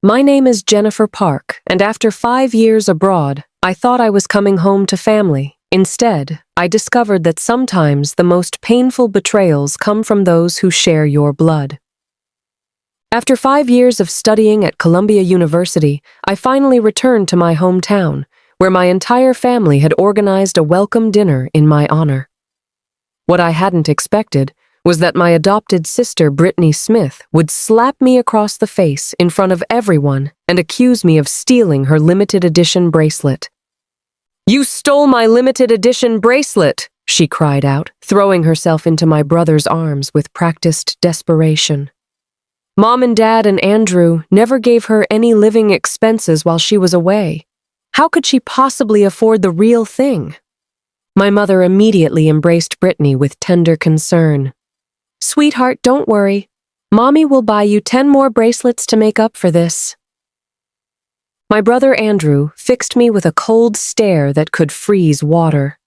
My name is Jennifer Park, and after 5 years abroad, I thought I was coming home to family. Instead, I discovered that sometimes the most painful betrayals come from those who share your blood. After 5 years of studying at Columbia University, I finally returned to my hometown, where my entire family had organized a welcome dinner in my honor. What I hadn't expected was that my adopted sister, Brittany Smith, would slap me across the face in front of everyone and accuse me of stealing her limited edition bracelet. "You stole my limited edition bracelet!" she cried out, throwing herself into my brother's arms with practiced desperation. Mom and Dad and Andrew never gave her any living expenses while she was away. How could she possibly afford the real thing? My mother immediately embraced Brittany with tender concern. "Sweetheart, don't worry. Mommy will buy you 10 more bracelets to make up for this." My brother Andrew fixed me with a cold stare that could freeze water.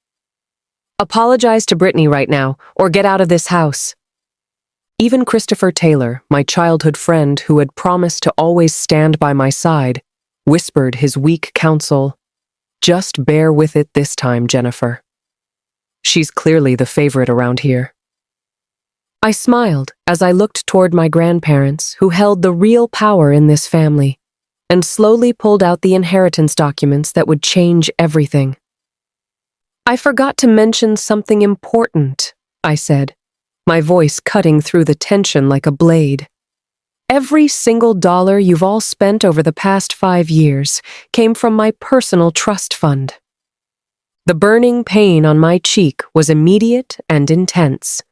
"Apologize to Brittany right now, or get out of this house." Even Christopher Taylor, my childhood friend who had promised to always stand by my side, whispered his weak counsel, "Just bear with it this time, Jennifer. She's clearly the favorite around here." I smiled as I looked toward my grandparents, who held the real power in this family, and slowly pulled out the inheritance documents that would change everything. "I forgot to mention something important," I said, my voice cutting through the tension like a blade. "Every single dollar you've all spent over the past 5 years came from my personal trust fund." The burning pain on my cheek was immediate and intense.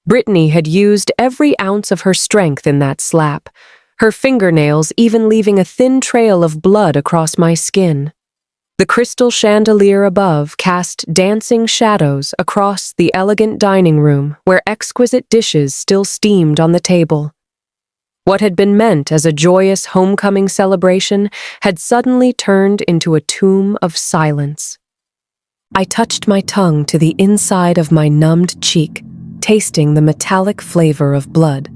Brittany had used every ounce of her strength in that slap, her fingernails even leaving a thin trail of blood across my skin. The crystal chandelier above cast dancing shadows across the elegant dining room where exquisite dishes still steamed on the table. What had been meant as a joyous homecoming celebration had suddenly turned into a tomb of silence. I touched my tongue to the inside of my numbed cheek, tasting the metallic flavor of blood.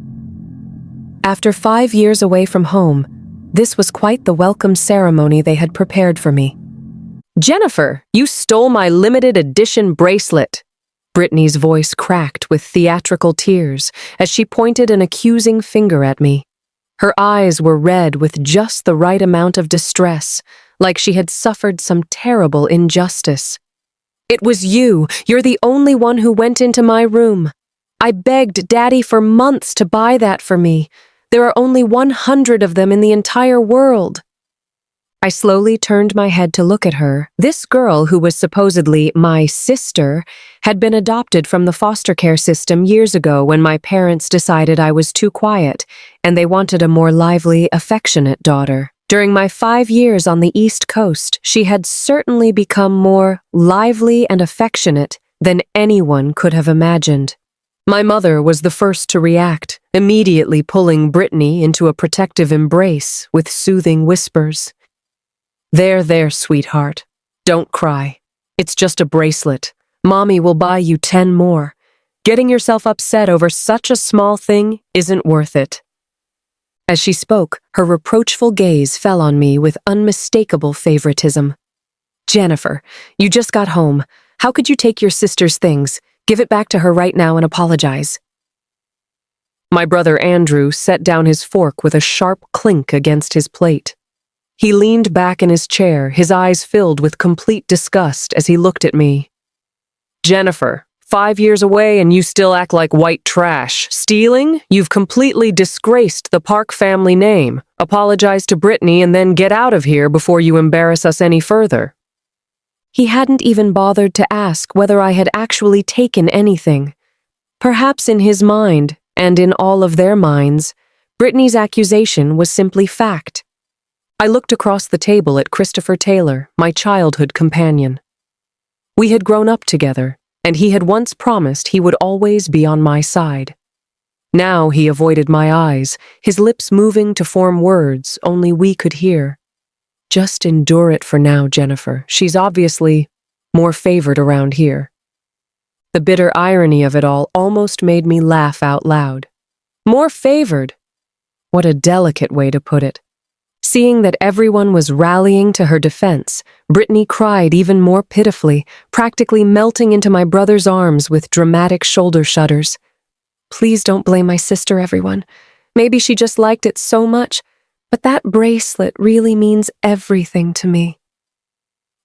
After 5 years away from home, this was quite the welcome ceremony they had prepared for me. "Jennifer, you stole my limited edition bracelet!" Brittany's voice cracked with theatrical tears as she pointed an accusing finger at me. Her eyes were red with just the right amount of distress, like she had suffered some terrible injustice. "It was you. You're the only one who went into my room. I begged Daddy for months to buy that for me. There are only 100 of them in the entire world." I slowly turned my head to look at her. This girl, who was supposedly my sister, had been adopted from the foster care system years ago when my parents decided I was too quiet, and they wanted a more lively, affectionate daughter. During my 5 years on the East Coast, she had certainly become more lively and affectionate than anyone could have imagined. My mother was the first to react, immediately pulling Brittany into a protective embrace with soothing whispers. There, sweetheart. Don't cry. It's just a bracelet. Mommy will buy you 10 more. Getting yourself upset over such a small thing isn't worth it." As she spoke, her reproachful gaze fell on me with unmistakable favoritism. "Jennifer, you just got home. How could you take your sister's things? Give it back to her right now and apologize." My brother Andrew set down his fork with a sharp clink against his plate. He leaned back in his chair, his eyes filled with complete disgust as he looked at me. "Jennifer, 5 years away and you still act like white trash. Stealing? You've completely disgraced the Park family name. Apologize to Brittany and then get out of here before you embarrass us any further." He hadn't even bothered to ask whether I had actually taken anything. Perhaps in his mind, and in all of their minds, Brittany's accusation was simply fact. I looked across the table at Christopher Taylor, my childhood companion. We had grown up together, and he had once promised he would always be on my side. Now he avoided my eyes, his lips moving to form words only we could hear. "Just endure it for now, Jennifer. She's obviously more favored around here." The bitter irony of it all almost made me laugh out loud. More favored? What a delicate way to put it. Seeing that everyone was rallying to her defense, Brittany cried even more pitifully, practically melting into my brother's arms with dramatic shoulder shudders. Please don't blame my sister, everyone. Maybe she just liked it so much, but that bracelet really means everything to me.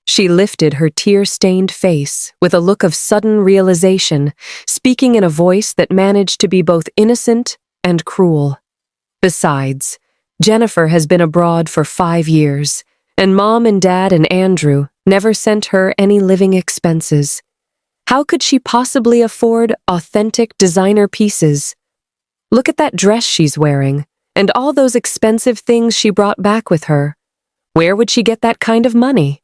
She lifted her tear-stained face with a look of sudden realization, speaking in a voice that managed to be both innocent and cruel. Besides, Jennifer has been abroad for 5 years, and Mom and Dad and Andrew never sent her any living expenses. How could she possibly afford authentic designer pieces? Look at that dress she's wearing, and all those expensive things she brought back with her. Where would she get that kind of money?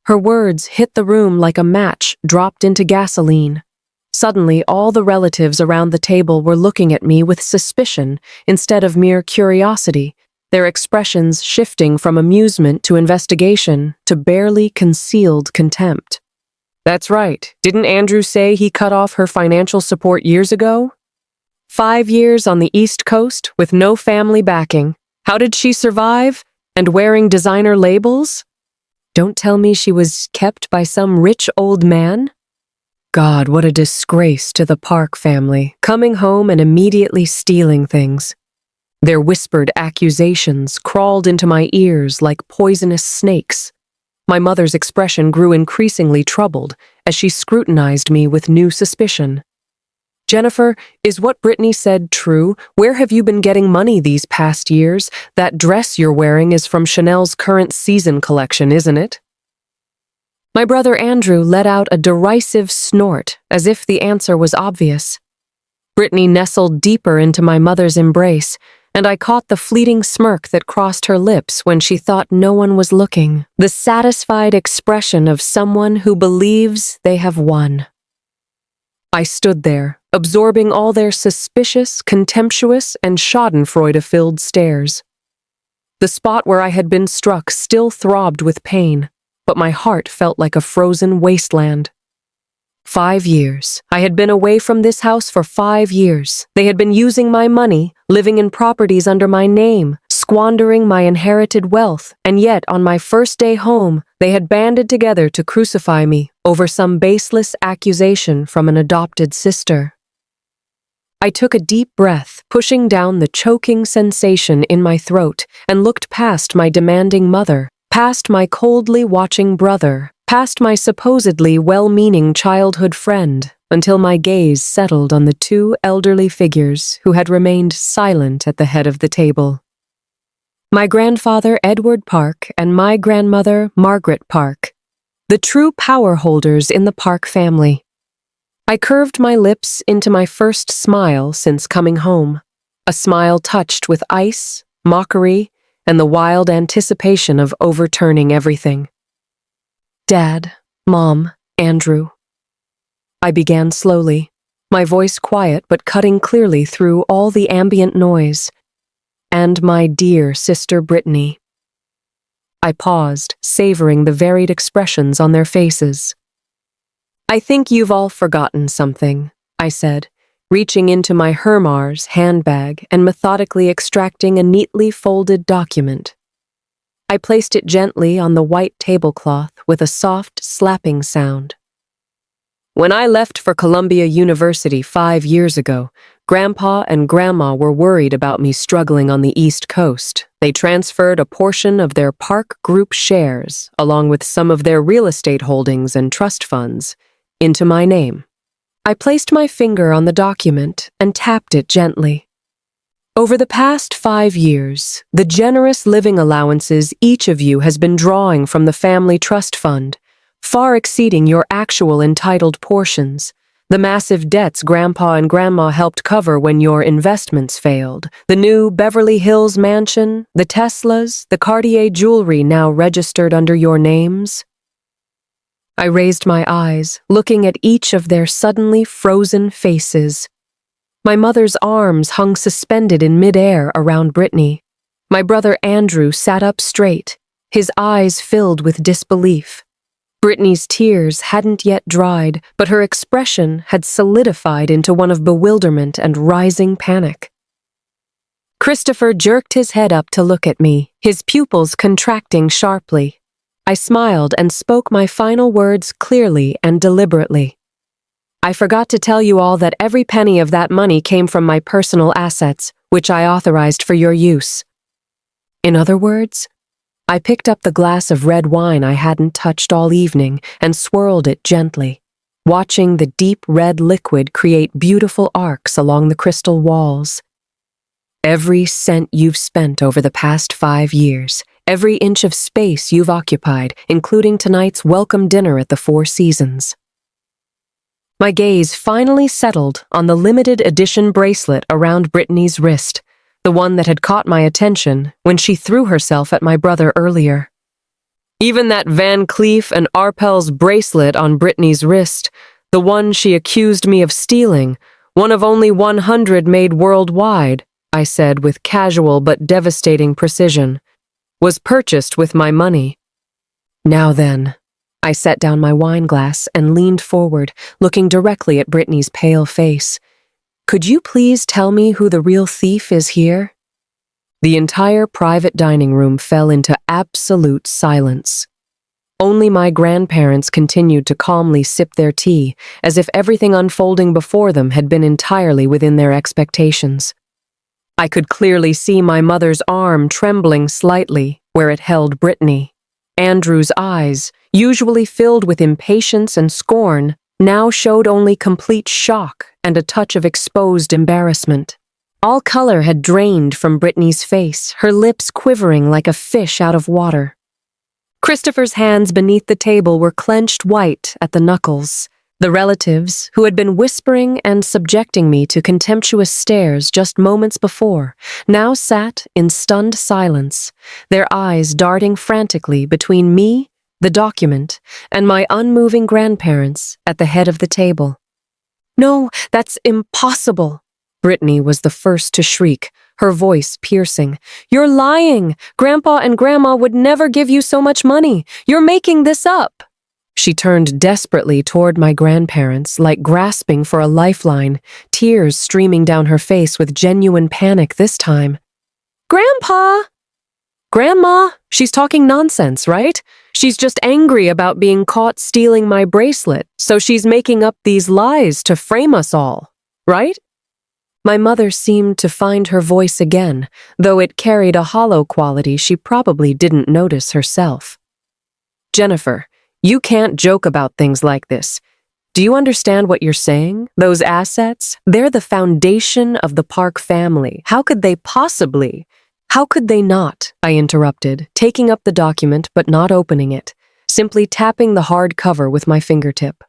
Her words hit the room like a match dropped into gasoline. Suddenly, all the relatives around the table were looking at me with suspicion instead of mere curiosity, their expressions shifting from amusement to investigation to barely concealed contempt. That's right. Didn't Andrew say he cut off her financial support years ago? 5 years on the East Coast with no family backing. How did she survive? And wearing designer labels? Don't tell me she was kept by some rich old man? God, what a disgrace to the Park family, coming home and immediately stealing things. Their whispered accusations crawled into my ears like poisonous snakes. My mother's expression grew increasingly troubled as she scrutinized me with new suspicion. Jennifer, is what Brittany said true? Where have you been getting money these past years? That dress you're wearing is from Chanel's current season collection, isn't it? My brother Andrew let out a derisive snort, as if the answer was obvious. Brittany nestled deeper into my mother's embrace, and I caught the fleeting smirk that crossed her lips when she thought no one was looking, the satisfied expression of someone who believes they have won. I stood there, absorbing all their suspicious, contemptuous, and schadenfreude-filled stares. The spot where I had been struck still throbbed with pain, but my heart felt like a frozen wasteland. 5 years. I had been away from this house for 5 years. They had been using my money, living in properties under my name, squandering my inherited wealth, and yet on my first day home, they had banded together to crucify me over some baseless accusation from an adopted sister. I took a deep breath, pushing down the choking sensation in my throat, and looked past my demanding mother, past my coldly watching brother, past my supposedly well-meaning childhood friend, until my gaze settled on the 2 elderly figures who had remained silent at the head of the table. My grandfather, Edward Park, and my grandmother, Margaret Park, the true power holders in the Park family. I curved my lips into my first smile since coming home, a smile touched with ice, mockery, and the wild anticipation of overturning everything. Dad, Mom, Andrew. I began slowly, my voice quiet but cutting clearly through all the ambient noise. And my dear sister Brittany. I paused, savoring the varied expressions on their faces. I think you've all forgotten something, I said, reaching into my Hermars handbag and methodically extracting a neatly folded document. I placed it gently on the white tablecloth with a soft slapping sound. When I left for Columbia University 5 years ago, Grandpa and Grandma were worried about me struggling on the East Coast. They transferred a portion of their Park Group shares, along with some of their real estate holdings and trust funds, into my name. I placed my finger on the document and tapped it gently. Over the past 5 years, the generous living allowances each of you has been drawing from the family trust fund, far exceeding your actual entitled portions, the massive debts Grandpa and Grandma helped cover when your investments failed, the new Beverly Hills mansion, the Teslas, the Cartier jewelry now registered under your names. I raised my eyes, looking at each of their suddenly frozen faces. My mother's arms hung suspended in midair around Brittany. My brother Andrew sat up straight, his eyes filled with disbelief. Brittany's tears hadn't yet dried, but her expression had solidified into one of bewilderment and rising panic. Christopher jerked his head up to look at me, his pupils contracting sharply. I smiled and spoke my final words clearly and deliberately. I forgot to tell you all that every penny of that money came from my personal assets, which I authorized for your use. In other words, I picked up the glass of red wine I hadn't touched all evening and swirled it gently, watching the deep red liquid create beautiful arcs along the crystal walls. Every cent you've spent over the past 5 years, every inch of space you've occupied, including tonight's welcome dinner at the Four Seasons. My gaze finally settled on the limited edition bracelet around Brittany's wrist, the one that had caught my attention when she threw herself at my brother earlier. Even that Van Cleef and Arpels bracelet on Brittany's wrist, the one she accused me of stealing, one of only 100 made worldwide, I said with casual but devastating precision, was purchased with my money. Now then, I set down my wine glass and leaned forward, looking directly at Brittany's pale face. Could you please tell me who the real thief is here? The entire private dining room fell into absolute silence. Only my grandparents continued to calmly sip their tea, as if everything unfolding before them had been entirely within their expectations. I could clearly see my mother's arm trembling slightly where it held Brittany. Andrew's eyes, usually filled with impatience and scorn, now showed only complete shock and a touch of exposed embarrassment. All color had drained from Brittany's face, her lips quivering like a fish out of water. Christopher's hands beneath the table were clenched white at the knuckles. The relatives, who had been whispering and subjecting me to contemptuous stares just moments before, now sat in stunned silence, their eyes darting frantically between me, the document, and my unmoving grandparents at the head of the table. "No, that's impossible," Brittany was the first to shriek, her voice piercing. "You're lying! Grandpa and Grandma would never give you so much money! You're making this up!" She turned desperately toward my grandparents, like grasping for a lifeline, tears streaming down her face with genuine panic this time. "Grandpa!" "Grandma, she's talking nonsense, right? She's just angry about being caught stealing my bracelet, so she's making up these lies to frame us all, right?" My mother seemed to find her voice again, though it carried a hollow quality she probably didn't notice herself. "Jennifer, you can't joke about things like this. Do you understand what you're saying? Those assets, they're the foundation of the Park family. How could they possibly? How could they not?" I interrupted, taking up the document but not opening it, simply tapping the hard cover with my fingertip.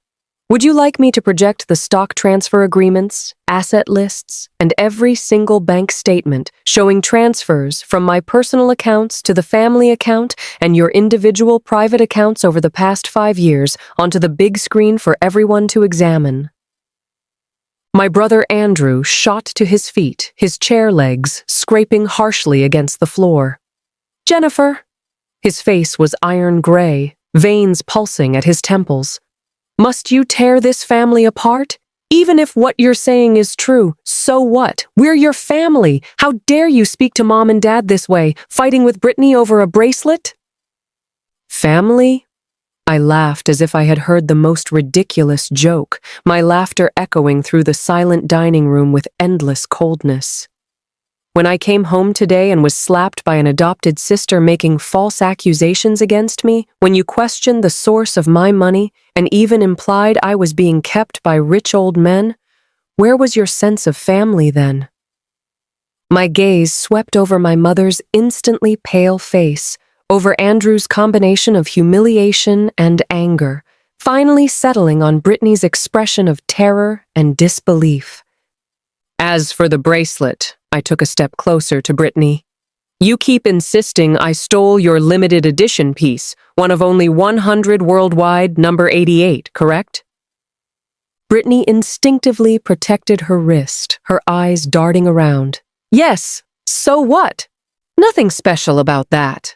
"Would you like me to project the stock transfer agreements, asset lists, and every single bank statement showing transfers from my personal accounts to the family account and your individual private accounts over the past 5 years onto the big screen for everyone to examine?" My brother Andrew shot to his feet, his chair legs scraping harshly against the floor. "Jennifer!" His face was iron gray, veins pulsing at his temples. "Must you tear this family apart? Even if what you're saying is true, so what? We're your family. How dare you speak to Mom and Dad this way, fighting with Brittany over a bracelet?" "Family?" I laughed as if I had heard the most ridiculous joke, my laughter echoing through the silent dining room with endless coldness. When I came home today and was slapped by an adopted sister making false accusations against me, when you questioned the source of my money and even implied I was being kept by rich old men, where was your sense of family then? My gaze swept over my mother's instantly pale face, over Andrew's combination of humiliation and anger, finally settling on Brittany's expression of terror and disbelief. "As for the bracelet," I took a step closer to Brittany. "You keep insisting I stole your limited edition piece, one of only 100 worldwide, number 88, correct?" Brittany instinctively protected her wrist, her eyes darting around. "Yes, so what? Nothing special about that."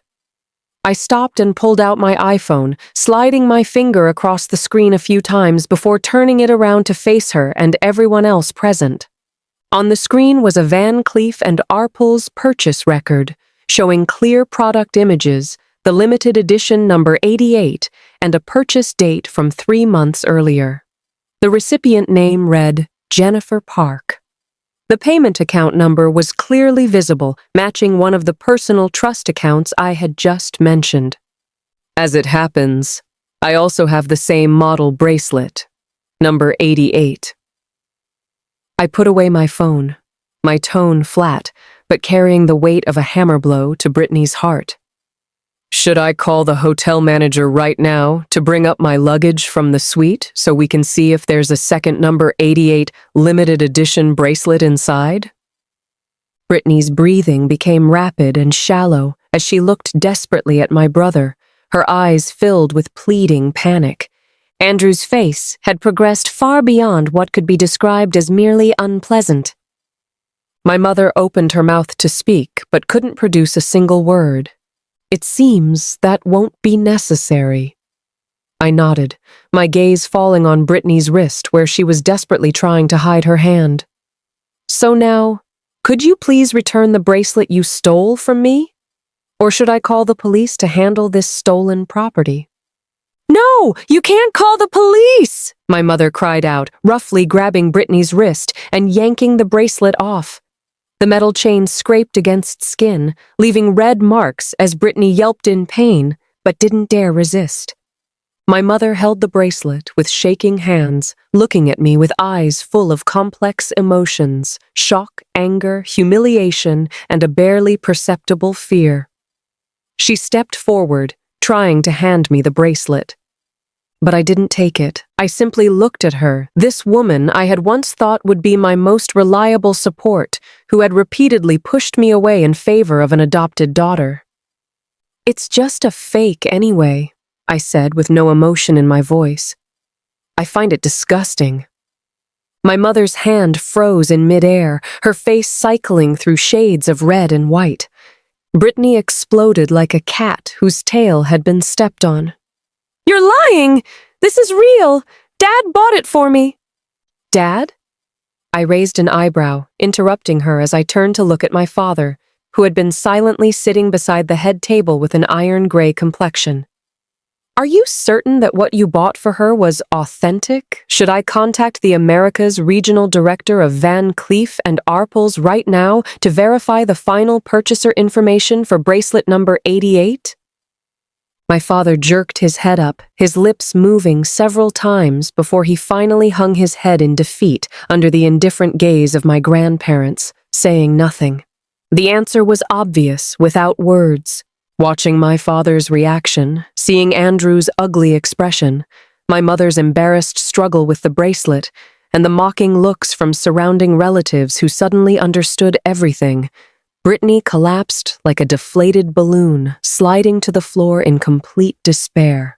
I stopped and pulled out my iPhone, sliding my finger across the screen a few times before turning it around to face her and everyone else present. On the screen was a Van Cleef and Arpels purchase record, showing clear product images, the limited edition number 88, and a purchase date from 3 months earlier. The recipient name read Jennifer Park. The payment account number was clearly visible, matching one of the personal trust accounts I had just mentioned. As it happens, I also have the same model bracelet, number 88. I put away my phone, my tone flat, but carrying the weight of a hammer blow to Brittany's heart. Should I call the hotel manager right now to bring up my luggage from the suite so we can see if there's a second number 88 limited edition bracelet inside? Brittany's breathing became rapid and shallow as she looked desperately at my brother, her eyes filled with pleading panic. Andrew's face had progressed far beyond what could be described as merely unpleasant. My mother opened her mouth to speak, but couldn't produce a single word. It seems that won't be necessary. I nodded, my gaze falling on Brittany's wrist where she was desperately trying to hide her hand. So now, could you please return the bracelet you stole from me? Or should I call the police to handle this stolen property? No, you can't call the police! My mother cried out, roughly grabbing Brittany's wrist and yanking the bracelet off. The metal chain scraped against skin, leaving red marks as Brittany yelped in pain, but didn't dare resist. My mother held the bracelet with shaking hands, looking at me with eyes full of complex emotions, shock, anger, humiliation, and a barely perceptible fear. She stepped forward, trying to hand me the bracelet. But I didn't take it. I simply looked at her, this woman I had once thought would be my most reliable support, who had repeatedly pushed me away in favor of an adopted daughter. It's just a fake anyway, I said with no emotion in my voice. I find it disgusting. My mother's hand froze in midair, her face cycling through shades of red and white. Brittany exploded like a cat whose tail had been stepped on. You're lying! This is real! Dad bought it for me! Dad? I raised an eyebrow, interrupting her as I turned to look at my father, who had been silently sitting beside the head table with an iron-gray complexion. Are you certain that what you bought for her was authentic? Should I contact the Americas Regional Director of Van Cleef and Arpels right now to verify the final purchaser information for bracelet number 88? My father jerked his head up, his lips moving several times before he finally hung his head in defeat under the indifferent gaze of my grandparents, saying nothing. The answer was obvious, without words. Watching my father's reaction, seeing Andrew's ugly expression, my mother's embarrassed struggle with the bracelet, and the mocking looks from surrounding relatives who suddenly understood everything, Brittany collapsed like a deflated balloon, sliding to the floor in complete despair.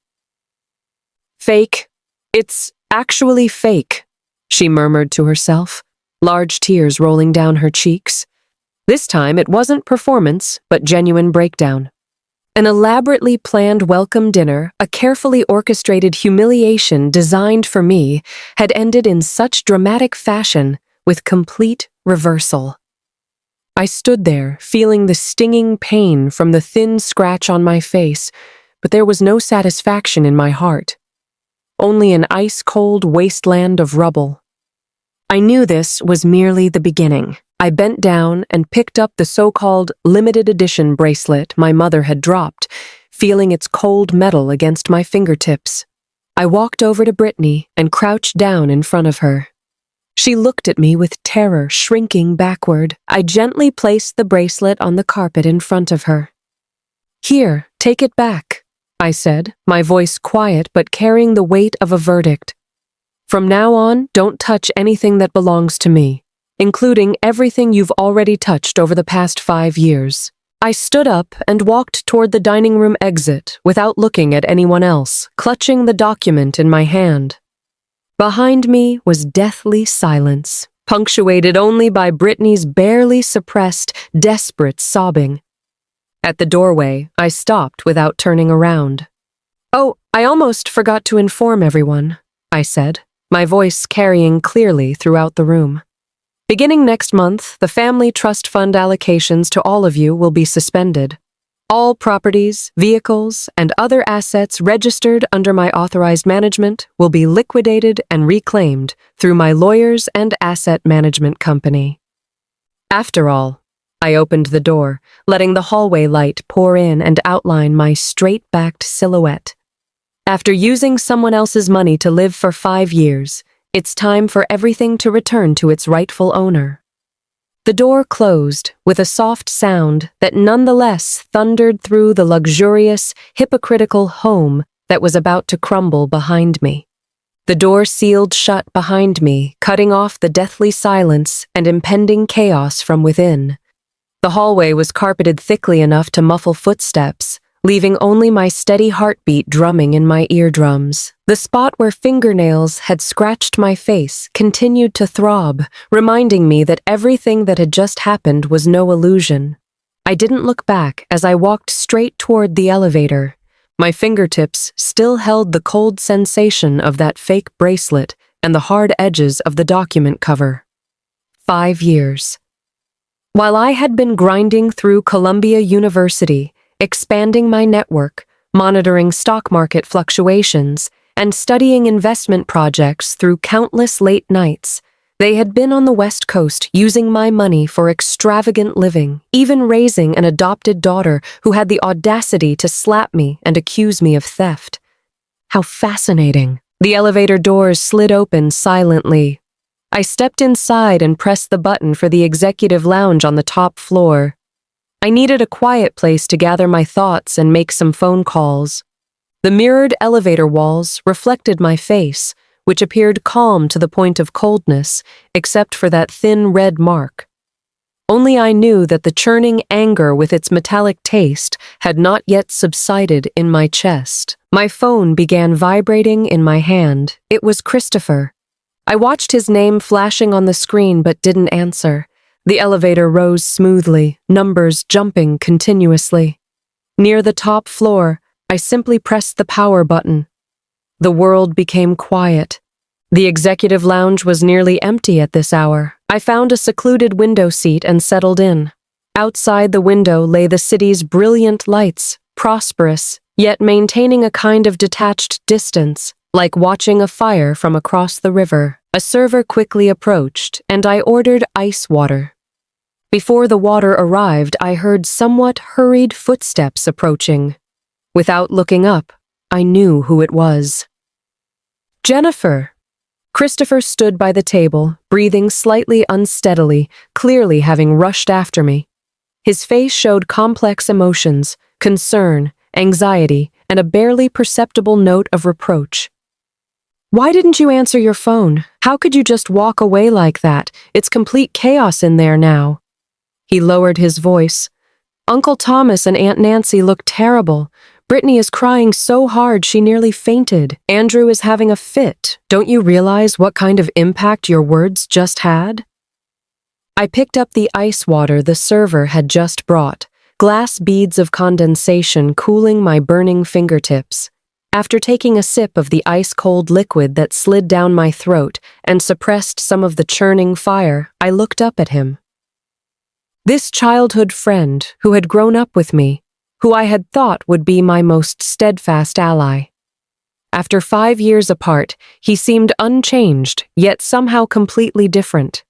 Fake. It's actually fake, she murmured to herself, large tears rolling down her cheeks. This time it wasn't performance, but genuine breakdown. An elaborately planned welcome dinner, a carefully orchestrated humiliation designed for me, had ended in such dramatic fashion with complete reversal. I stood there, feeling the stinging pain from the thin scratch on my face, but there was no satisfaction in my heart. Only an ice-cold wasteland of rubble. I knew this was merely the beginning. I bent down and picked up the so-called limited edition bracelet my mother had dropped, feeling its cold metal against my fingertips. I walked over to Brittany and crouched down in front of her. She looked at me with terror, shrinking backward. I gently placed the bracelet on the carpet in front of her. Here, take it back, I said, my voice quiet but carrying the weight of a verdict. From now on, don't touch anything that belongs to me, including everything you've already touched over the past 5 years. I stood up and walked toward the dining room exit without looking at anyone else, clutching the document in my hand. Behind me was deathly silence, punctuated only by Brittany's barely suppressed, desperate sobbing. At the doorway, I stopped without turning around. Oh, I almost forgot to inform everyone, I said, my voice carrying clearly throughout the room. Beginning next month, the family trust fund allocations to all of you will be suspended. All properties, vehicles, and other assets registered under my authorized management will be liquidated and reclaimed through my lawyers and asset management company. After all, I opened the door, letting the hallway light pour in and outline my straight-backed silhouette. After using someone else's money to live for 5 years, it's time for everything to return to its rightful owner. The door closed with a soft sound that nonetheless thundered through the luxurious, hypocritical home that was about to crumble behind me. The door sealed shut behind me, cutting off the deathly silence and impending chaos from within. The hallway was carpeted thickly enough to muffle footsteps, leaving only my steady heartbeat drumming in my eardrums. The spot where fingernails had scratched my face continued to throb, reminding me that everything that had just happened was no illusion. I didn't look back as I walked straight toward the elevator. My fingertips still held the cold sensation of that fake bracelet and the hard edges of the document cover. 5 years. While I had been grinding through Columbia University, expanding my network, monitoring stock market fluctuations, and studying investment projects through countless late nights, they had been on the West Coast using my money for extravagant living, even raising an adopted daughter who had the audacity to slap me and accuse me of theft. How fascinating. The elevator doors slid open silently. I stepped inside and pressed the button for the executive lounge on the top floor. I needed a quiet place to gather my thoughts and make some phone calls. The mirrored elevator walls reflected my face, which appeared calm to the point of coldness, except for that thin red mark. Only I knew that the churning anger with its metallic taste had not yet subsided in my chest. My phone began vibrating in my hand. It was Christopher. I watched his name flashing on the screen but didn't answer. The elevator rose smoothly, numbers jumping continuously. Near the top floor, I simply pressed the power button. The world became quiet. The executive lounge was nearly empty at this hour. I found a secluded window seat and settled in. Outside the window lay the city's brilliant lights, prosperous, yet maintaining a kind of detached distance, like watching a fire from across the river. A server quickly approached, and I ordered ice water. Before the water arrived, I heard somewhat hurried footsteps approaching. Without looking up, I knew who it was. Jennifer. Christopher stood by the table, breathing slightly unsteadily, clearly having rushed after me. His face showed complex emotions, concern, anxiety, and a barely perceptible note of reproach. Why didn't you answer your phone? How could you just walk away like that? It's complete chaos in there now. He lowered his voice. Uncle Thomas and Aunt Nancy look terrible. Brittany is crying so hard she nearly fainted. Andrew is having a fit. Don't you realize what kind of impact your words just had? I picked up the ice water the server had just brought, glass beads of condensation cooling my burning fingertips. After taking a sip of the ice-cold liquid that slid down my throat and suppressed some of the churning fire, I looked up at him. This childhood friend who had grown up with me, who I had thought would be my most steadfast ally. After 5 years apart, he seemed unchanged, yet somehow completely different.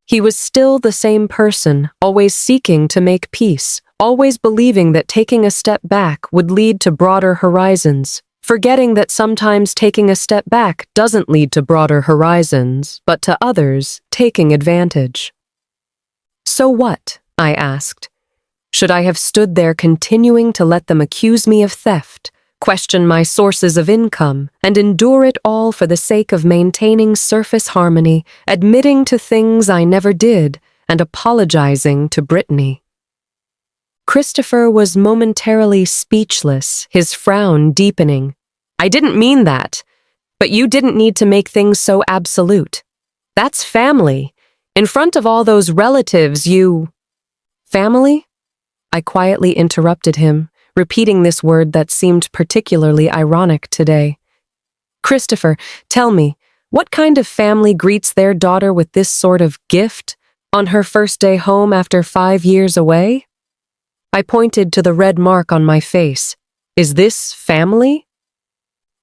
He was still the same person, always seeking to make peace, always believing that taking a step back would lead to broader horizons, forgetting that sometimes taking a step back doesn't lead to broader horizons, but to others taking advantage. So what? I asked. Should I have stood there continuing to let them accuse me of theft, question my sources of income, and endure it all for the sake of maintaining surface harmony, admitting to things I never did, and apologizing to Brittany? Christopher was momentarily speechless, his frown deepening. I didn't mean that, but you didn't need to make things so absolute. That's family. In front of all those relatives, you... Family? I quietly interrupted him, repeating this word that seemed particularly ironic today. Christopher, tell me, What kind of family greets their daughter with this sort of gift on her first day home after 5 years away? I pointed to the red mark on my face. Is this family?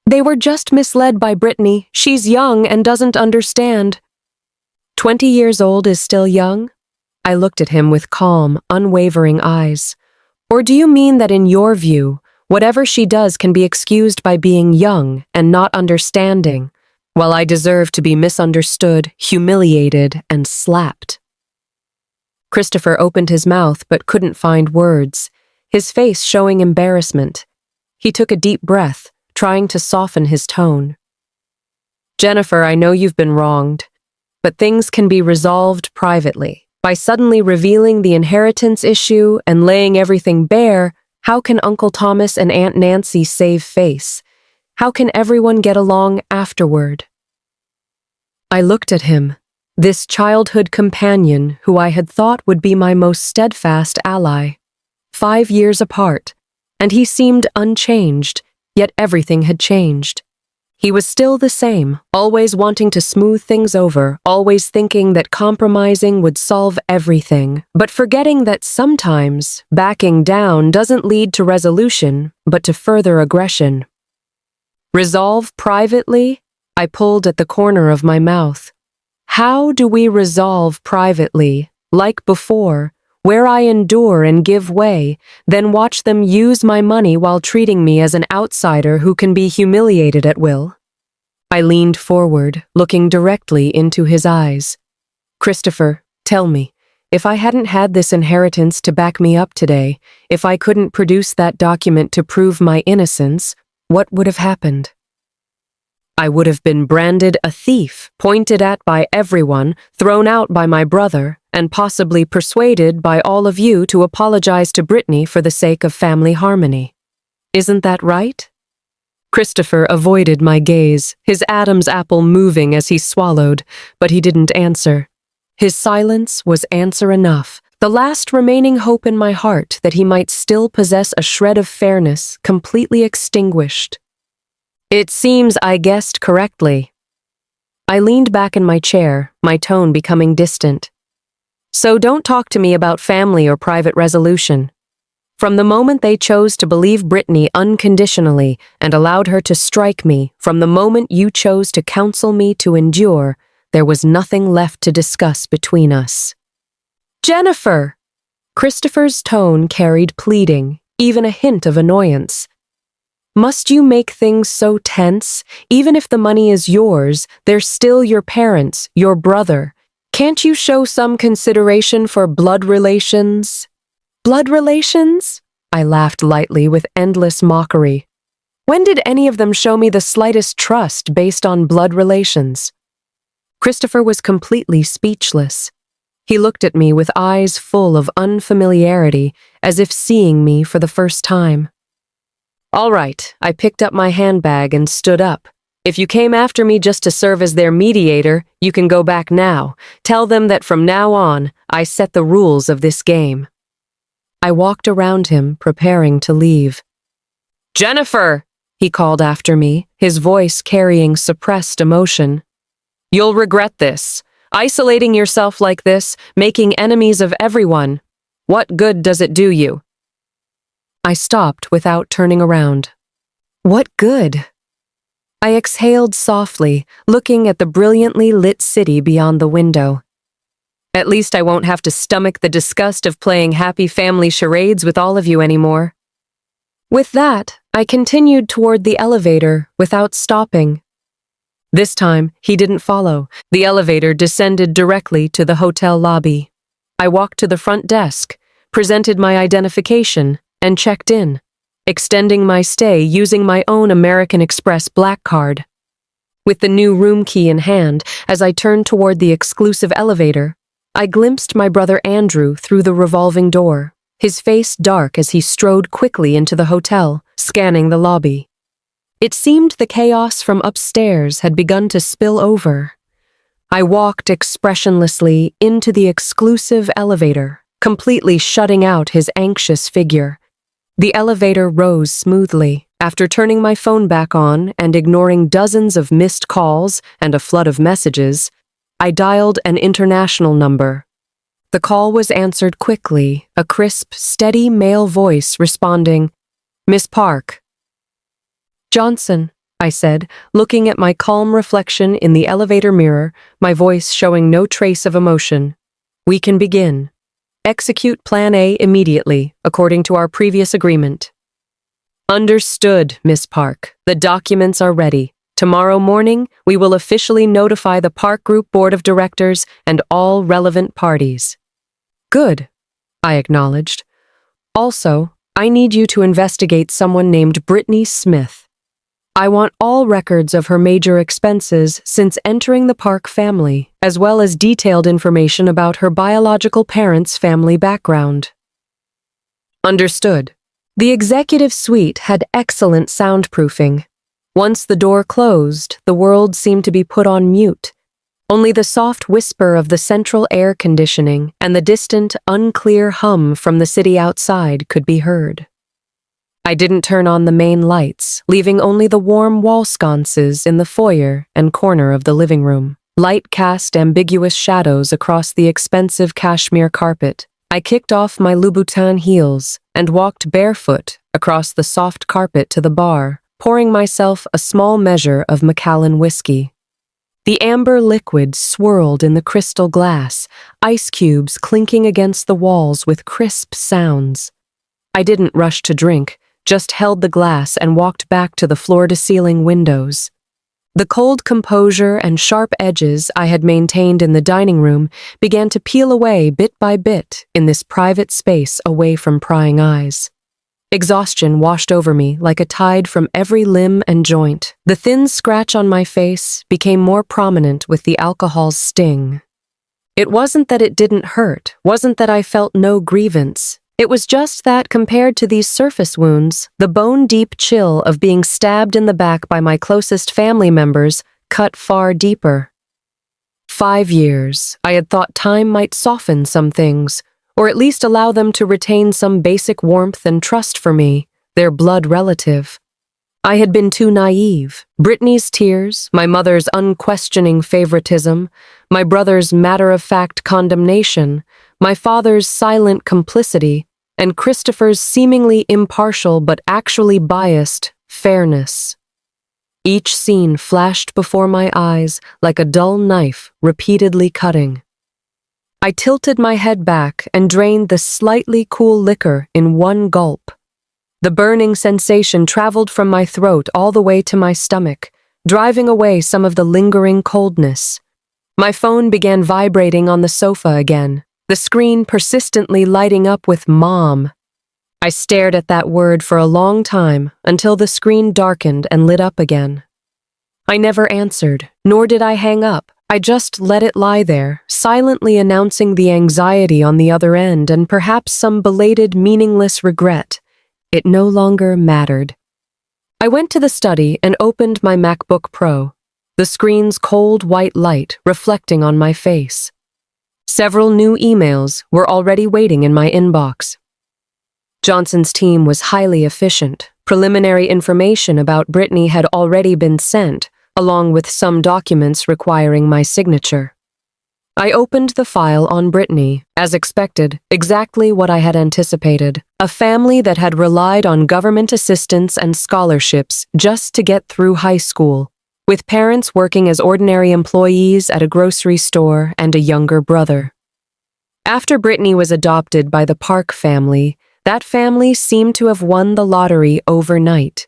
They were just misled by Brittany. She's young and doesn't understand. 20 years old is still young? I looked at him with calm, unwavering eyes. Or do you mean that in your view, whatever she does can be excused by being young and not understanding, while I deserve to be misunderstood, humiliated, and slapped? Christopher opened his mouth but couldn't find words, his face showing embarrassment. He took a deep breath, trying to soften his tone. Jennifer, I know you've been wronged, but things can be resolved privately. By suddenly revealing the inheritance issue and laying everything bare, how can Uncle Thomas and Aunt Nancy save face? How can everyone get along afterward? I looked at him, this childhood companion who I had thought would be my most steadfast ally. 5 years apart, and he seemed unchanged, yet everything had changed. He was still the same, always wanting to smooth things over, always thinking that compromising would solve everything, but forgetting that sometimes backing down doesn't lead to resolution, but to further aggression. Resolve privately? I pulled at the corner of my mouth. How do we resolve privately, like before, where I endure and give way, then watch them use my money while treating me as an outsider who can be humiliated at will? I leaned forward, looking directly into his eyes. Christopher, tell me, if I hadn't had this inheritance to back me up today, if I couldn't produce that document to prove my innocence, what would have happened? I would have been branded a thief, pointed at by everyone, thrown out by my brother, and possibly persuaded by all of you to apologize to Brittany for the sake of family harmony. Isn't that right? Christopher avoided my gaze, his Adam's apple moving as he swallowed, but he didn't answer. His silence was answer enough, the last remaining hope in my heart that he might still possess a shred of fairness completely extinguished. It seems I guessed correctly. I leaned back in my chair, my tone becoming distant. So don't talk to me about family or private resolution. From the moment they chose to believe Brittany unconditionally and allowed her to strike me, from the moment you chose to counsel me to endure, there was nothing left to discuss between us. Jennifer! Christopher's tone carried pleading, even a hint of annoyance. Must you make things so tense? Even if the money is yours, they're still your parents, your brother. Can't you show some consideration for blood relations? Blood relations? I laughed lightly with endless mockery. When did any of them show me the slightest trust based on blood relations? Christopher was completely speechless. He looked at me with eyes full of unfamiliarity, as if seeing me for the first time. All right, I picked up my handbag and stood up. If you came after me just to serve as their mediator, you can go back now. Tell them that from now on, I set the rules of this game. I walked around him, preparing to leave. Jennifer, he called after me, his voice carrying suppressed emotion. You'll regret this. Isolating yourself like this, making enemies of everyone. What good does it do you? I stopped without turning around. What good? I exhaled softly, looking at the brilliantly lit city beyond the window. At least I won't have to stomach the disgust of playing happy family charades with all of you anymore. With that, I continued toward the elevator without stopping. This time, he didn't follow. The elevator descended directly to the hotel lobby. I walked to the front desk, presented my identification, and checked in, extending my stay using my own American Express black card. With the new room key in hand, as I turned toward the exclusive elevator, I glimpsed my brother Andrew through the revolving door, his face dark as he strode quickly into the hotel, scanning the lobby. It seemed the chaos from upstairs had begun to spill over. I walked expressionlessly into the exclusive elevator, completely shutting out his anxious figure. The elevator rose smoothly. After turning my phone back on and ignoring dozens of missed calls and a flood of messages, I dialed an international number. The call was answered quickly, a crisp, steady male voice responding, "Miss Park." "Johnson," I said, looking at my calm reflection in the elevator mirror, my voice showing no trace of emotion. "We can begin. Execute Plan A immediately, according to our previous agreement." "Understood, Miss Park. The documents are ready. Tomorrow morning, we will officially notify the Park Group Board of Directors and all relevant parties." "Good," I acknowledged. "Also, I need you to investigate someone named Brittany Smith. I want all records of her major expenses since entering the Park family, as well as detailed information about her biological parents' family background." "Understood." The executive suite had excellent soundproofing. Once the door closed, the world seemed to be put on mute. Only the soft whisper of the central air conditioning and the distant, unclear hum from the city outside could be heard. I didn't turn on the main lights, leaving only the warm wall sconces in the foyer and corner of the living room. Light cast ambiguous shadows across the expensive cashmere carpet. I kicked off my Louboutin heels and walked barefoot across the soft carpet to the bar, pouring myself a small measure of Macallan whiskey. The amber liquid swirled in the crystal glass, ice cubes clinking against the walls with crisp sounds. I didn't rush to drink, just held the glass and walked back to the floor-to-ceiling windows. The cold composure and sharp edges I had maintained in the dining room began to peel away bit by bit in this private space away from prying eyes. Exhaustion washed over me like a tide from every limb and joint. The thin scratch on my face became more prominent with the alcohol's sting. It wasn't that it didn't hurt, wasn't that I felt no grievance. It was just that, compared to these surface wounds, the bone-deep chill of being stabbed in the back by my closest family members cut far deeper. 5 years, I had thought time might soften some things, or at least allow them to retain some basic warmth and trust for me, their blood relative. I had been too naive. Brittany's tears, my mother's unquestioning favoritism, my brother's matter-of-fact condemnation, my father's silent complicity, and Christopher's seemingly impartial but actually biased fairness. Each scene flashed before my eyes like a dull knife repeatedly cutting. I tilted my head back and drained the slightly cool liquor in one gulp. The burning sensation traveled from my throat all the way to my stomach, driving away some of the lingering coldness. My phone began vibrating on the sofa again, the screen persistently lighting up with "Mom." I stared at that word for a long time until the screen darkened and lit up again. I never answered, nor did I hang up. I just let it lie there, silently announcing the anxiety on the other end and perhaps some belated, meaningless regret. It no longer mattered. I went to the study and opened my MacBook Pro, the screen's cold white light reflecting on my face. Several new emails were already waiting in my inbox. Johnson's team was highly efficient. Preliminary information about Brittany had already been sent, along with some documents requiring my signature. I opened the file on Brittany, as expected, exactly what I had anticipated. A family that had relied on government assistance and scholarships just to get through high school, with parents working as ordinary employees at a grocery store and a younger brother. After Brittany was adopted by the Park family, that family seemed to have won the lottery overnight.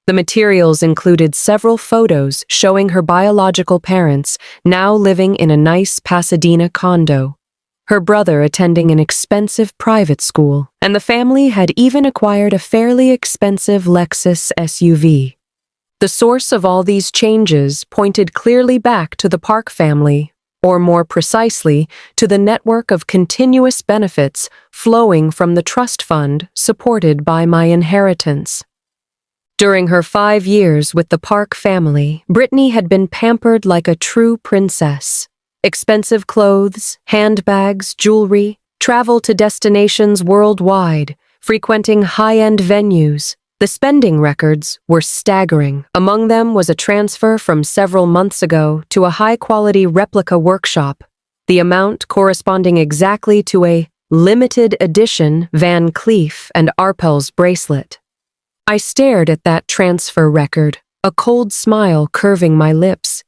The materials included several photos showing her biological parents now living in a nice Pasadena condo, her brother attending an expensive private school, and the family had even acquired a fairly expensive Lexus SUV. The source of all these changes pointed clearly back to the Park family, or more precisely, to the network of continuous benefits flowing from the trust fund supported by my inheritance. During her 5 years with the Park family, Brittany had been pampered like a true princess. Expensive clothes, handbags, jewelry, travel to destinations worldwide, frequenting high-end venues, The spending records were staggering. Among them was a transfer from several months ago to a high-quality replica workshop, the amount corresponding exactly to a limited edition Van Cleef and Arpels bracelet. I stared at that transfer record, a cold smile curving my lips.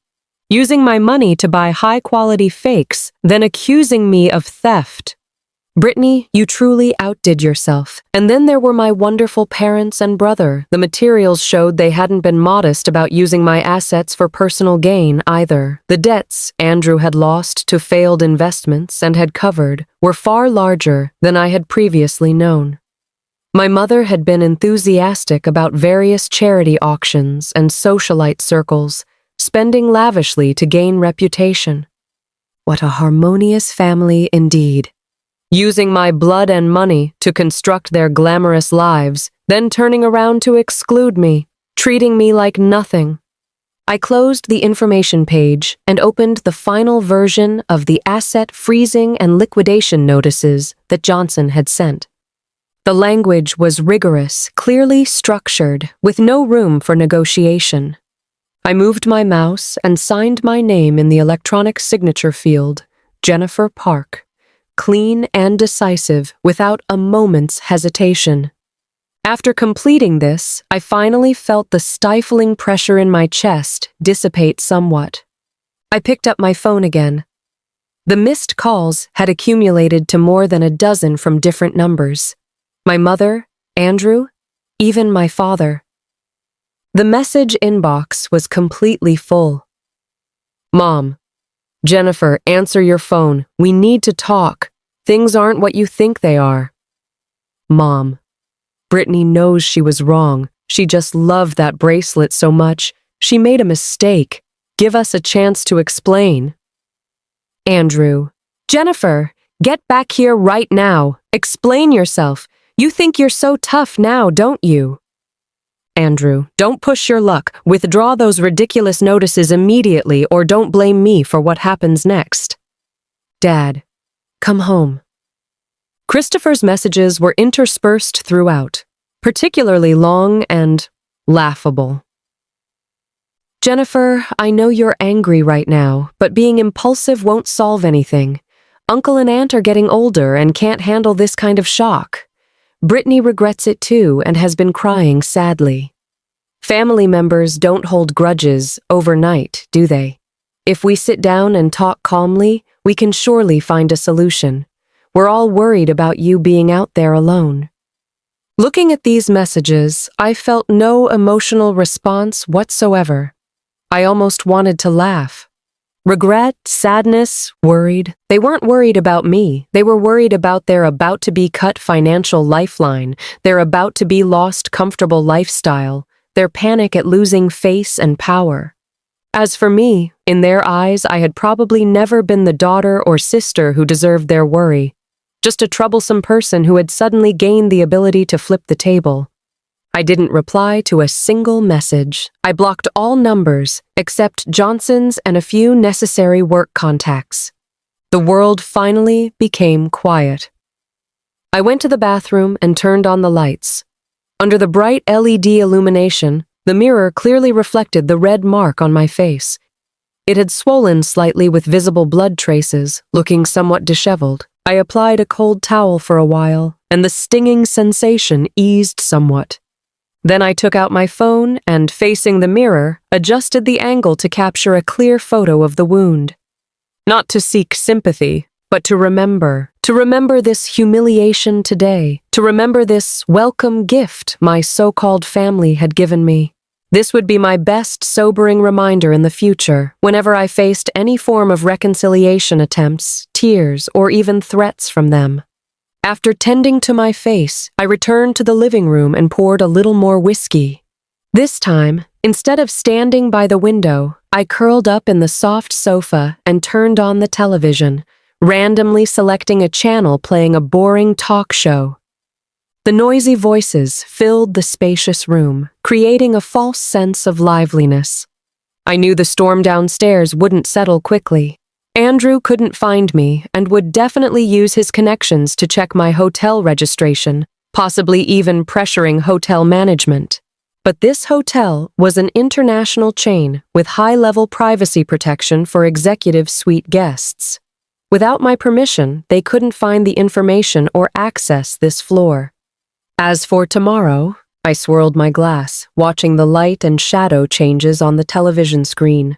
Using my money to buy high-quality fakes, then accusing me of theft. Brittany, you truly outdid yourself. And then there were my wonderful parents and brother. The materials showed they hadn't been modest about using my assets for personal gain either. The debts Andrew had lost to failed investments and had covered were far larger than I had previously known. My mother had been enthusiastic about various charity auctions and socialite circles, spending lavishly to gain reputation. What a harmonious family indeed. Using my blood and money to construct their glamorous lives, then turning around to exclude me, treating me like nothing. I closed the information page and opened the final version of the asset freezing and liquidation notices that Johnson had sent. The language was rigorous, clearly structured, with no room for negotiation. I moved my mouse and signed my name in the electronic signature field, Jennifer Park. Clean and decisive, without a moment's hesitation. After completing this, I finally felt the stifling pressure in my chest dissipate somewhat. I picked up my phone again. The missed calls had accumulated to more than a dozen from different numbers. My mother, Andrew, even my father. The message inbox was completely full. Mom. Jennifer, answer your phone. We need to talk. Things aren't what you think they are. Mom. Brittany knows she was wrong. She just loved that bracelet so much. She made a mistake. Give us a chance to explain. Andrew. Jennifer, get back here right now. Explain yourself. You think you're so tough now, don't you? Andrew, don't push your luck. Withdraw those ridiculous notices immediately or don't blame me for what happens next. Dad, come home. Christopher's messages were interspersed throughout, particularly long and laughable. Jennifer, I know you're angry right now, but being impulsive won't solve anything. Uncle and Aunt are getting older and can't handle this kind of shock. Brittany regrets it too and has been crying sadly. Family members don't hold grudges overnight, do they? If we sit down and talk calmly, we can surely find a solution. We're all worried about you being out there alone. Looking at these messages, I felt no emotional response whatsoever. I almost wanted to laugh. Regret, sadness, worried. They weren't worried about me. They were worried about their about-to-be-cut financial lifeline, their about-to-be-lost comfortable lifestyle, their panic at losing face and power. As for me, in their eyes, I had probably never been the daughter or sister who deserved their worry, just a troublesome person who had suddenly gained the ability to flip the table. I didn't reply to a single message. I blocked all numbers except Johnson's and a few necessary work contacts. The world finally became quiet. I went to the bathroom and turned on the lights. Under the bright LED illumination, the mirror clearly reflected the red mark on my face. It had swollen slightly with visible blood traces, looking somewhat disheveled. I applied a cold towel for a while, and the stinging sensation eased somewhat. Then I took out my phone and, facing the mirror, adjusted the angle to capture a clear photo of the wound. Not to seek sympathy, but to remember this humiliation today, to remember this welcome gift my so-called family had given me. This would be my best sobering reminder in the future, whenever I faced any form of reconciliation attempts, tears, or even threats from them. After tending to my face, I returned to the living room and poured a little more whiskey. This time, instead of standing by the window, I curled up in the soft sofa and turned on the television, randomly selecting a channel playing a boring talk show. The noisy voices filled the spacious room, creating a false sense of liveliness. I knew the storm downstairs wouldn't settle quickly. Andrew couldn't find me and would definitely use his connections to check my hotel registration, possibly even pressuring hotel management. But this hotel was an international chain with high-level privacy protection for executive suite guests. Without my permission, they couldn't find the information or access this floor. As for tomorrow, I swirled my glass, watching the light and shadow changes on the television screen.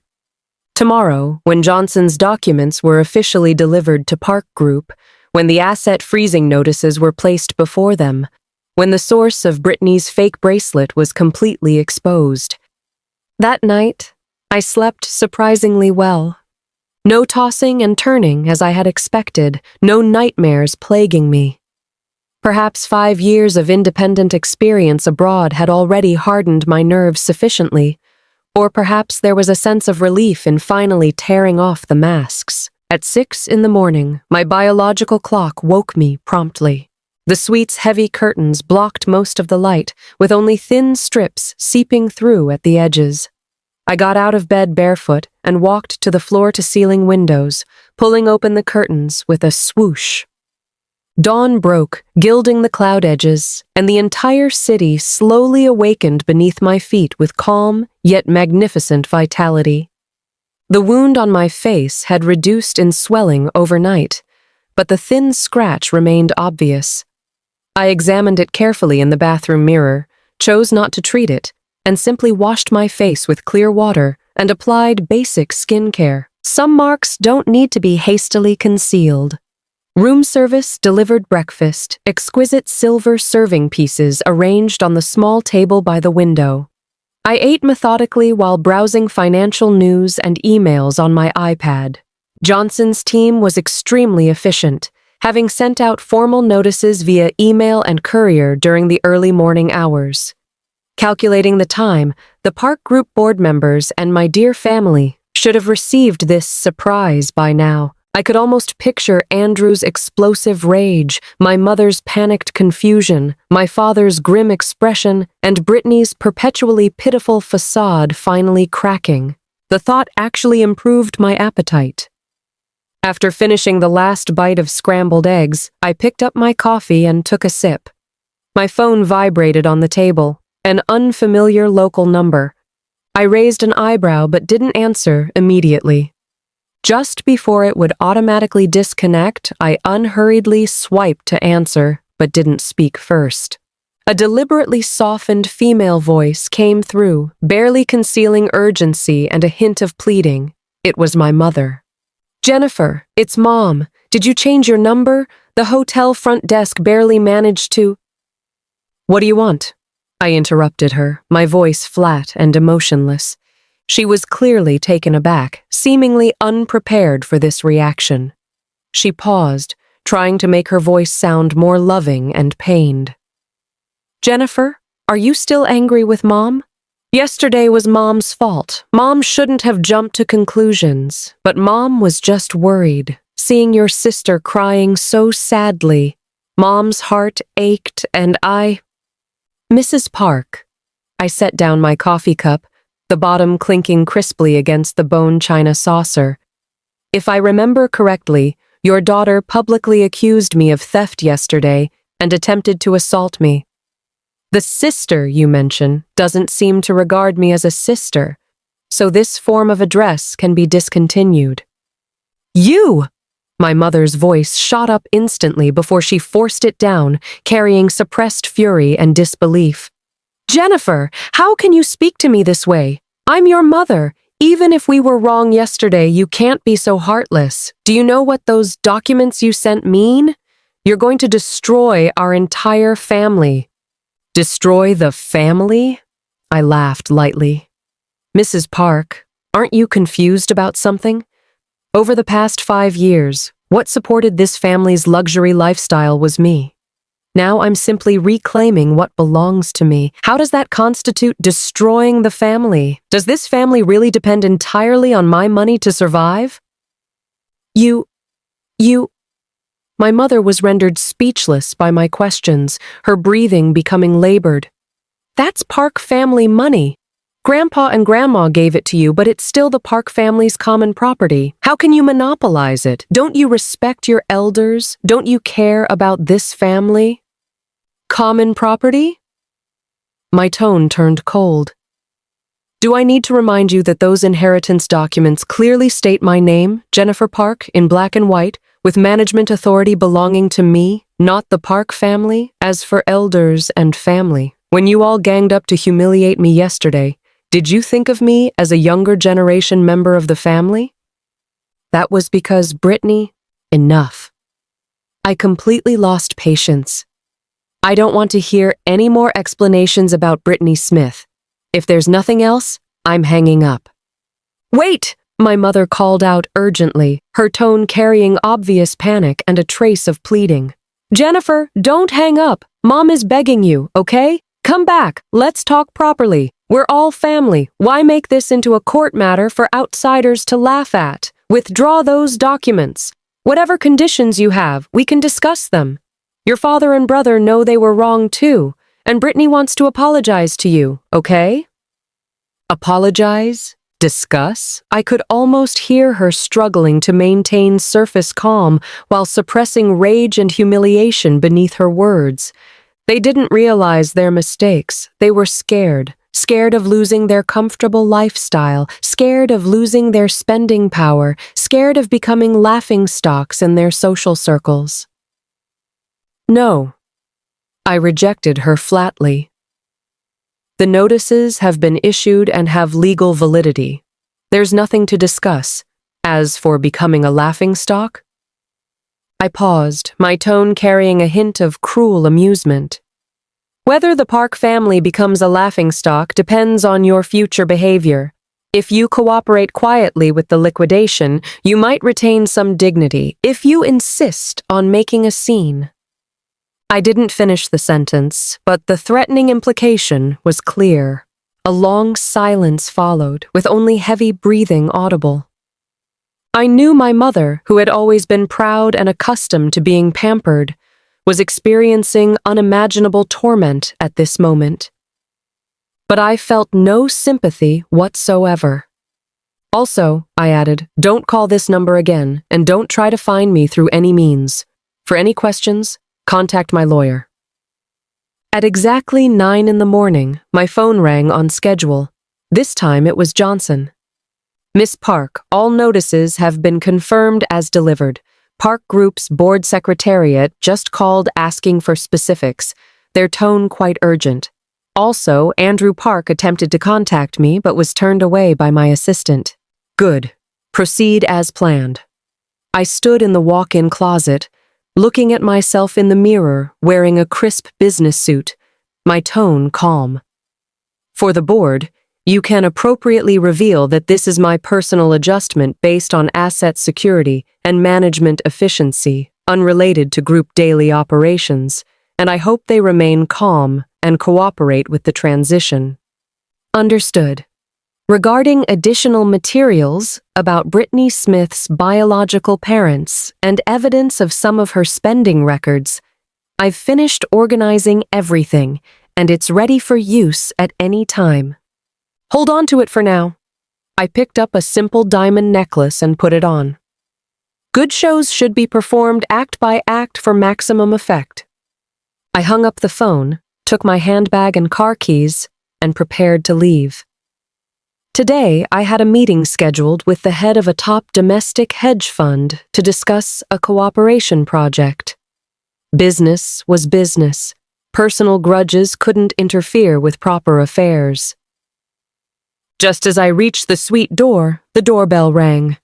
Tomorrow, when Johnson's documents were officially delivered to Park Group, when the asset freezing notices were placed before them, when the source of Brittany's fake bracelet was completely exposed. That night, I slept surprisingly well. No tossing and turning as I had expected, no nightmares plaguing me. Perhaps 5 years of independent experience abroad had already hardened my nerves sufficiently, or perhaps there was a sense of relief in finally tearing off the masks. At 6 in the morning, my biological clock woke me promptly. The suite's heavy curtains blocked most of the light, with only thin strips seeping through at the edges. I got out of bed barefoot and walked to the floor-to-ceiling windows, pulling open the curtains with a swoosh. Dawn broke, gilding the cloud edges, and the entire city slowly awakened beneath my feet with calm, yet magnificent vitality. The wound on my face had reduced in swelling overnight, but the thin scratch remained obvious. I examined it carefully in the bathroom mirror, chose not to treat it, and simply washed my face with clear water and applied basic skincare. Some marks don't need to be hastily concealed. Room service delivered breakfast, exquisite silver serving pieces arranged on the small table by the window. I ate methodically while browsing financial news and emails on my iPad. Johnson's team was extremely efficient, having sent out formal notices via email and courier during the early morning hours. Calculating the time, the Park Group board members and my dear family should have received this surprise by now. I could almost picture Andrew's explosive rage, my mother's panicked confusion, my father's grim expression, and Brittany's perpetually pitiful facade finally cracking. The thought actually improved my appetite. After finishing the last bite of scrambled eggs, I picked up my coffee and took a sip. My phone vibrated on the table, an unfamiliar local number. I raised an eyebrow but didn't answer immediately. Just before it would automatically disconnect, I unhurriedly swiped to answer, but didn't speak first. A deliberately softened female voice came through, barely concealing urgency and a hint of pleading. It was my mother. "Jennifer, it's Mom. Did you change your number? The hotel front desk barely managed to—" "What do you want?" I interrupted her, my voice flat and emotionless. She was clearly taken aback, seemingly unprepared for this reaction. She paused, trying to make her voice sound more loving and pained. "Jennifer, are you still angry with Mom? Yesterday was Mom's fault. Mom shouldn't have jumped to conclusions, but Mom was just worried, seeing your sister crying so sadly. Mom's heart ached and Mrs. Park." I set down my coffee cup, the bottom clinking crisply against the bone china saucer. "If I remember correctly, your daughter publicly accused me of theft yesterday and attempted to assault me. The sister you mention doesn't seem to regard me as a sister, so this form of address can be discontinued." "You!" My mother's voice shot up instantly before she forced it down, carrying suppressed fury and disbelief. "Jennifer, how can you speak to me this way? I'm your mother. Even if we were wrong yesterday, you can't be so heartless. Do you know what those documents you sent mean? You're going to destroy our entire family." "Destroy the family?" I laughed lightly. "Mrs. Park, aren't you confused about something? Over the past 5 years, what supported this family's luxury lifestyle was me. Now I'm simply reclaiming what belongs to me. How does that constitute destroying the family? Does this family really depend entirely on my money to survive?" You... My mother was rendered speechless by my questions, her breathing becoming labored. "That's Park family money. Grandpa and Grandma gave it to you, but it's still the Park family's common property. How can you monopolize it? Don't you respect your elders? Don't you care about this family?" Common property? My tone turned cold. Do I need to remind you that those inheritance documents clearly state my name, Jennifer Park, in black and white, with management authority belonging to me, not the Park family? As for elders and family, when you all ganged up to humiliate me yesterday, did you think of me as a younger generation member of the family? That was because Brittany, enough. I completely lost patience. I don't want to hear any more explanations about Brittany Smith. If there's nothing else, I'm hanging up. Wait! My mother called out urgently, her tone carrying obvious panic and a trace of pleading. Jennifer, don't hang up. Mom is begging you, okay? Come back. Let's talk properly. We're all family. Why make this into a court matter for outsiders to laugh at? Withdraw those documents. Whatever conditions you have, we can discuss them. Your father and brother know they were wrong too, and Brittany wants to apologize to you, okay? Apologize? Discuss? I could almost hear her struggling to maintain surface calm while suppressing rage and humiliation beneath her words. They didn't realize their mistakes. They were scared. Scared of losing their comfortable lifestyle, scared of losing their spending power, scared of becoming laughingstocks in their social circles. No. I rejected her flatly. The notices have been issued and have legal validity. There's nothing to discuss. As for becoming a laughingstock? I paused, my tone carrying a hint of cruel amusement. Whether the Park family becomes a laughingstock depends on your future behavior. If you cooperate quietly with the liquidation, you might retain some dignity. If you insist on making a scene. I didn't finish the sentence, but the threatening implication was clear. A long silence followed, with only heavy breathing audible. I knew my mother, who had always been proud and accustomed to being pampered, was experiencing unimaginable torment at this moment. But I felt no sympathy whatsoever. Also, I added, don't call this number again, and don't try to find me through any means. For any questions, contact my lawyer. At exactly 9 in the morning, my phone rang on schedule. This time it was Johnson. Miss Park, all notices have been confirmed as delivered. Park Group's board secretariat just called asking for specifics, their tone quite urgent. Also, Andrew Park attempted to contact me but was turned away by my assistant. Good. Proceed as planned. I stood in the walk-in closet, looking at myself in the mirror, wearing a crisp business suit, my tone calm. For the board, you can appropriately reveal that this is my personal adjustment based on asset security and management efficiency, unrelated to group daily operations, and I hope they remain calm and cooperate with the transition. Understood. Regarding additional materials about Brittany Smith's biological parents and evidence of some of her spending records, I've finished organizing everything, and it's ready for use at any time. Hold on to it for now. I picked up a simple diamond necklace and put it on. Good shows should be performed act by act for maximum effect. I hung up the phone, took my handbag and car keys, and prepared to leave. Today, I had a meeting scheduled with the head of a top domestic hedge fund to discuss a cooperation project. Business was business. Personal grudges couldn't interfere with proper affairs. Just as I reached the suite door, the doorbell rang.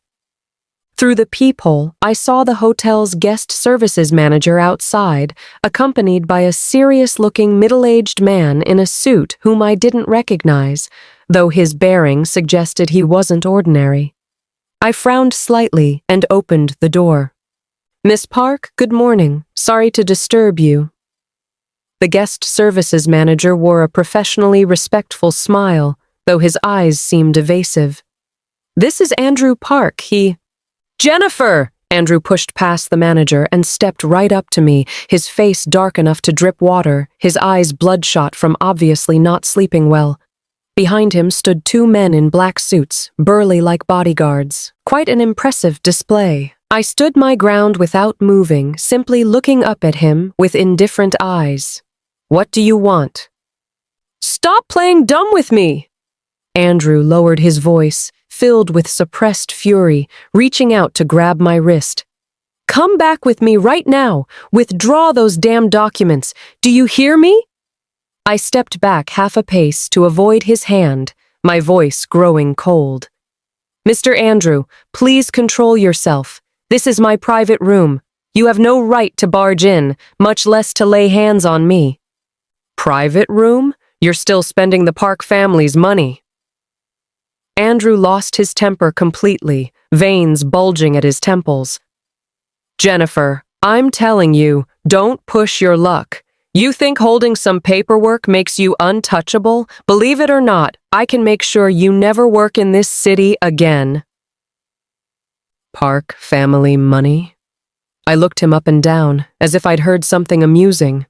Through the peephole, I saw the hotel's guest services manager outside, accompanied by a serious-looking middle-aged man in a suit whom I didn't recognize, though his bearing suggested he wasn't ordinary. I frowned slightly and opened the door. Miss Park, good morning. Sorry to disturb you. The guest services manager wore a professionally respectful smile, though his eyes seemed evasive. This is Andrew Park, Jennifer! Andrew pushed past the manager and stepped right up to me, his face dark enough to drip water, his eyes bloodshot from obviously not sleeping well. Behind him stood 2 men in black suits, burly like bodyguards. Quite an impressive display. I stood my ground without moving, simply looking up at him with indifferent eyes. What do you want? Stop playing dumb with me! Andrew lowered his voice, filled with suppressed fury, reaching out to grab my wrist. Come back with me right now. Withdraw those damn documents. Do you hear me? I stepped back half a pace to avoid his hand, my voice growing cold. Mr. Andrew, please control yourself. This is my private room. You have no right to barge in, much less to lay hands on me. Private room? You're still spending the Park family's money. Andrew lost his temper completely, veins bulging at his temples. Jennifer, I'm telling you, don't push your luck. You think holding some paperwork makes you untouchable? Believe it or not, I can make sure you never work in this city again. Park family money? I looked him up and down, as if I'd heard something amusing.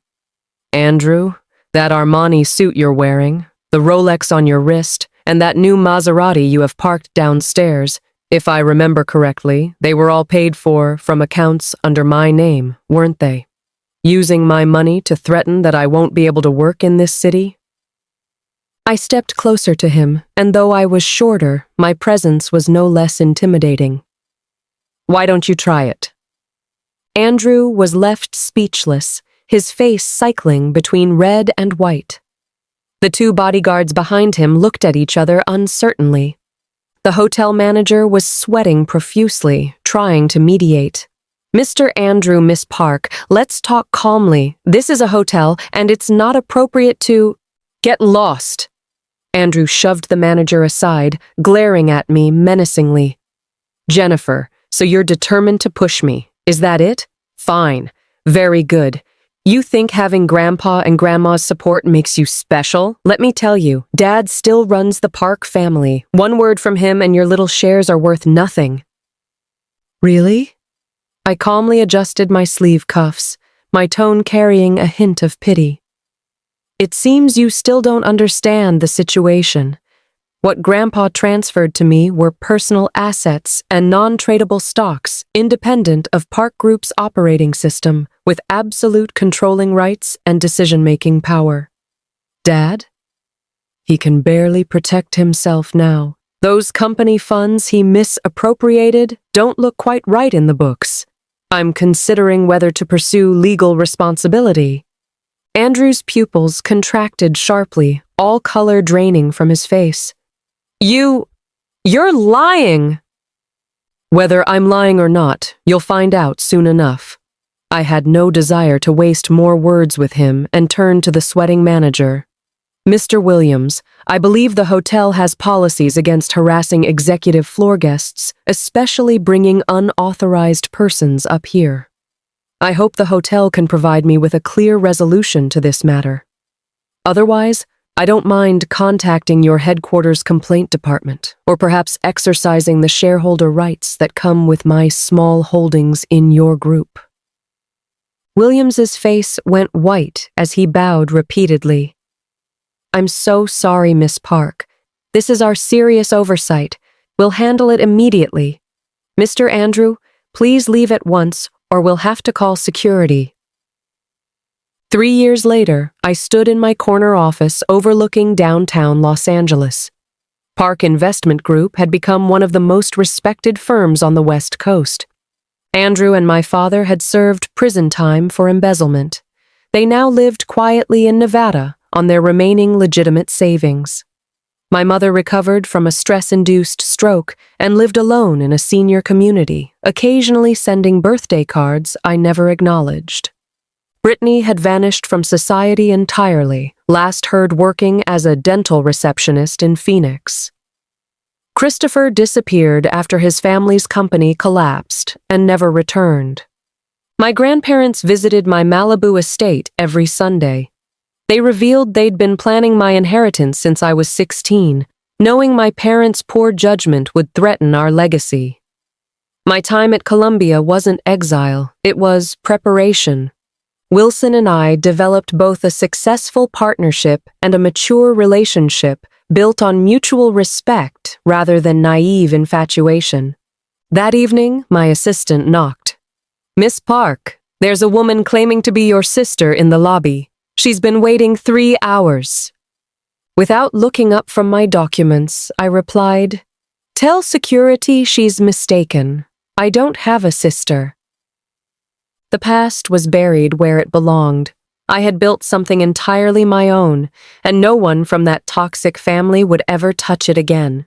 Andrew, that Armani suit you're wearing, the Rolex on your wrist, and that new Maserati you have parked downstairs, if I remember correctly, they were all paid for from accounts under my name, weren't they? Using my money to threaten that I won't be able to work in this city? I stepped closer to him, and though I was shorter, my presence was no less intimidating. Why don't you try it? Andrew was left speechless, his face cycling between red and white. The two bodyguards behind him looked at each other uncertainly. The hotel manager was sweating profusely, trying to mediate. Mr. Andrew, Miss Park, let's talk calmly. This is a hotel, and it's not appropriate to— Get lost! Andrew shoved the manager aside, glaring at me menacingly. Jennifer, so you're determined to push me. Is that it? Fine. Very good. You think having Grandpa and Grandma's support makes you special? Let me tell you, Dad still runs the Park family. One word from him and your little shares are worth nothing. Really? I calmly adjusted my sleeve cuffs, my tone carrying a hint of pity. It seems you still don't understand the situation. What Grandpa transferred to me were personal assets and non-tradable stocks, independent of Park Group's operating system, with absolute controlling rights and decision-making power. Dad? He can barely protect himself now. Those company funds he misappropriated don't look quite right in the books. I'm considering whether to pursue legal responsibility. Andrew's pupils contracted sharply, all color draining from his face. You're lying! Whether I'm lying or not, you'll find out soon enough. I had no desire to waste more words with him and turned to the sweating manager. Mr. Williams, I believe the hotel has policies against harassing executive floor guests, especially bringing unauthorized persons up here. I hope the hotel can provide me with a clear resolution to this matter. Otherwise, I don't mind contacting your headquarters complaint department, or perhaps exercising the shareholder rights that come with my small holdings in your group. Williams's face went white as he bowed repeatedly. I'm so sorry, Miss Park. This is our serious oversight. We'll handle it immediately. Mr. Andrew, please leave at once, or we'll have to call security. 3 years later, I stood in my corner office overlooking downtown Los Angeles. Park Investment Group had become one of the most respected firms on the West Coast. Andrew and my father had served prison time for embezzlement. They now lived quietly in Nevada on their remaining legitimate savings. My mother recovered from a stress-induced stroke and lived alone in a senior community, occasionally sending birthday cards I never acknowledged. Brittany had vanished from society entirely, last heard working as a dental receptionist in Phoenix. Christopher disappeared after his family's company collapsed and never returned. My grandparents visited my Malibu estate every Sunday. They revealed they'd been planning my inheritance since I was 16, knowing my parents' poor judgment would threaten our legacy. My time at Columbia wasn't exile, it was preparation. Wilson and I developed both a successful partnership and a mature relationship built on mutual respect rather than naive infatuation. That evening, my assistant knocked. Miss Park, there's a woman claiming to be your sister in the lobby. She's been waiting 3 hours. Without looking up from my documents, I replied, "Tell security she's mistaken. I don't have a sister." The past was buried where it belonged. I had built something entirely my own, and no one from that toxic family would ever touch it again.